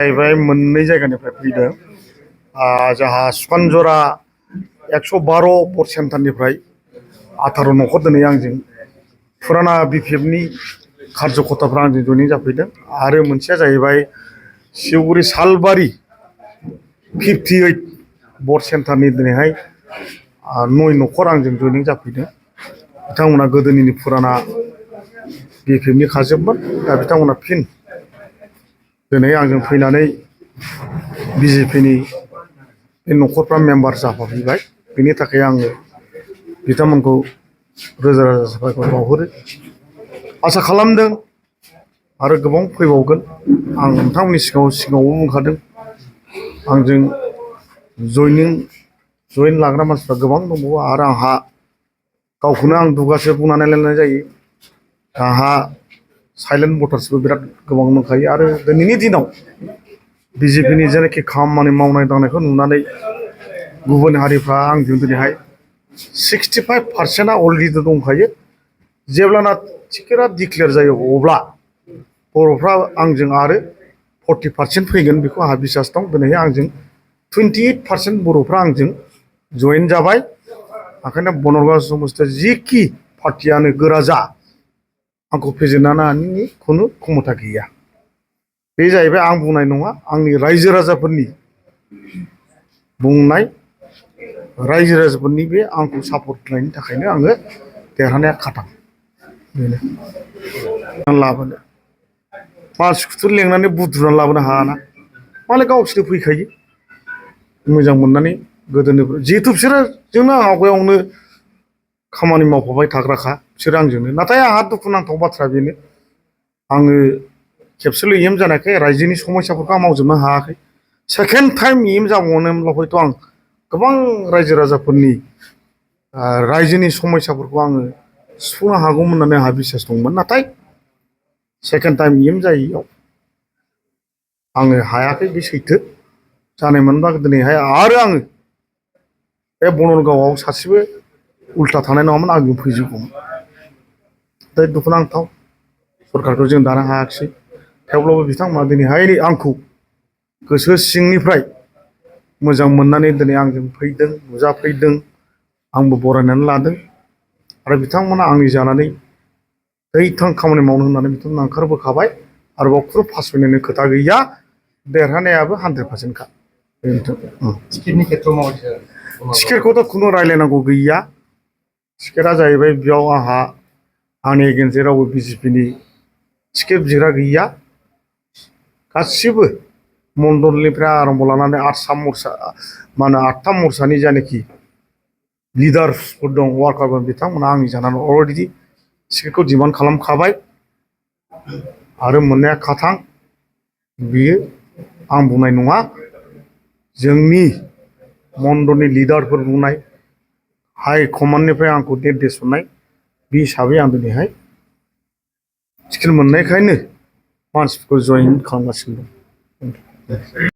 जाहैबाय मोननै जायगानिफ्राय फैदों। जोंहा सुखानजरा 112 भट सेन्टारनिफ्राय 18 न'खर दिनै आंजों फुराना बिपिएफनि कार्जकर्ताफ्रा आंजों जयनिं जाफैदों। आरो मोनसेया जाहैबाय सिउगुरि सालबारि 58 भट सेन्टारनि दिनैहाय 9 न'खर आंजों जयनिं जाफैदों। बिथांमोना गोदोनिनो फुराना बिपिएफनि खाजोबमोन। दा बिथांमोना फिन दिनै आंजों फैनानै बिजेपिनि बे न'खरफ्रा मेम्बार जाफाफैबाय। बेनि थाखाय आङो बिथांमोनखौ रोजा रोजा साबायखर बावहरो। आसा खालामदों आरो गोबां फैबावगोन। आं नोंथांमोननि सिगाङावबो बुंखादों, आंजों जयेन लाग्रा मानसिफ्रा गोबां दंबावो। आरो आंहा गावखौनो आं दुगासो बुंनानै लानाय जायो। आंहा साइलेन्ट भटार्सबो बिराद गोबां दंखायो। आरो दिनैनि दिनाव बिजेपिनि जेनाखि खामानि मावनाय दांनायखौ नुनानै गुबुन हारिफ्रा आंजों दिनैहाय 65% अलरेडि दंखायो। जेब्लाना टिकेटआ डिक्लेयार जायो अब्ला बर'फ्रा आंजों आरो 40% फैगोन बेखौ आंहा बिसास दं। दिनैहाय आंजों 28% बर'फ्रा आंजों जयेन जाबाय। ओंखायनो बनरगाव समस्थियाव जिखि पार्टियानो गोरा जा आंखौ फेजेननो हानायनि खुनु क्षमता गैया। बे जाहैबाय आं बुंनाय नङा, आंनि रायजो राजाफोरनि बुंनाय। रायजो राजाफोरनि बे आंखौ सापर्ट होनायनि थाखायनो आङो देरहानाया खाथां। बेनो लाबोनो मानसिखौथ' लेंनानै बुद्रुनानै लाबोनो हायाना, मालाय गावसोर फैखायो मोजां मोननानै। गोदोनिफ्राय जिहेथु बिसोरो जोंनो आवगायावनो खामानि मावफाबाय थाग्राखा बिसोरो आंजोंनो। नाथाय आंहा दुखुनांथाव बाथ्रा बेनो, आङो खेबसेल' इएम जानायखाय रायजोनि समस्याफोरखौ आं मावजोबनो हायाखै। सेकेन्ड टाइम इएम जाबावनोब्ला हयथ' आं गोबां रायजो राजाफोरनि रायजोनि समस्याफोरखौ आङो सुफुंनो हागौमोन होननानै आंहा बिसास दंमोन। नाथाय सेकेन्ड टाइम इएम जायैयाव आङो हायाखै, बे सैथो। जानायमोनबा दिनैहाय आरो आङो बे बनरगावआव सासेबो उल्था थानाय नङामोन, आंजों फैजोबगौमोन। दा दुखुनांथाव सरकारखौ जों दानो हायाखिसै। थेवब्लाबो बिथांमोना दिनैहाय आंखौ गोसो सिंनिफ्राय मोजां मोननानै दिनै आंजों फैदों, नुजाफैदों। आंबो बरायनानै लादों। आरो बिथांमोना आंनि जानानै दैथां खामानि मावनो होननानै बिथांमोना ओंखारबोखाबाय। आरोबाव खुनु फासयनायनि खोथा गैया। देरहानायाबो 100%खा। टिकेटनि खेथ्रआव माबायदि जागोन? टिकेटखौथ' खुनु रायलायनांगौ गैया। टिकेटआ जाहैबाय बेयाव आंनि एगेन्स्टै रावबो बिजेपिनि टिकेट बिग्रा गैया। गासिबो मण्डलनिफ्राय आरम्भ लानानै आठथा मर्चानि जायनाखि लिडार्सफोर दं, वार्कारफोर, बिथांमोना आंनि जानानै अलरेडि टिकेटखौ डिमान्ड खालामखाबाय। आरो मोननाया खाथां। बियो आं बुंनाय नङा, जोंनि मण्डलनि लिडारफोर बुंनाय, हाइकमान्डनिफ्राय आंखौ निर्देश हरनाय। बे हिसाबै आं दिनैहाय टिकेट मोननायखायनो मानसिफोरखौ जयेन खालामगासिनो दं।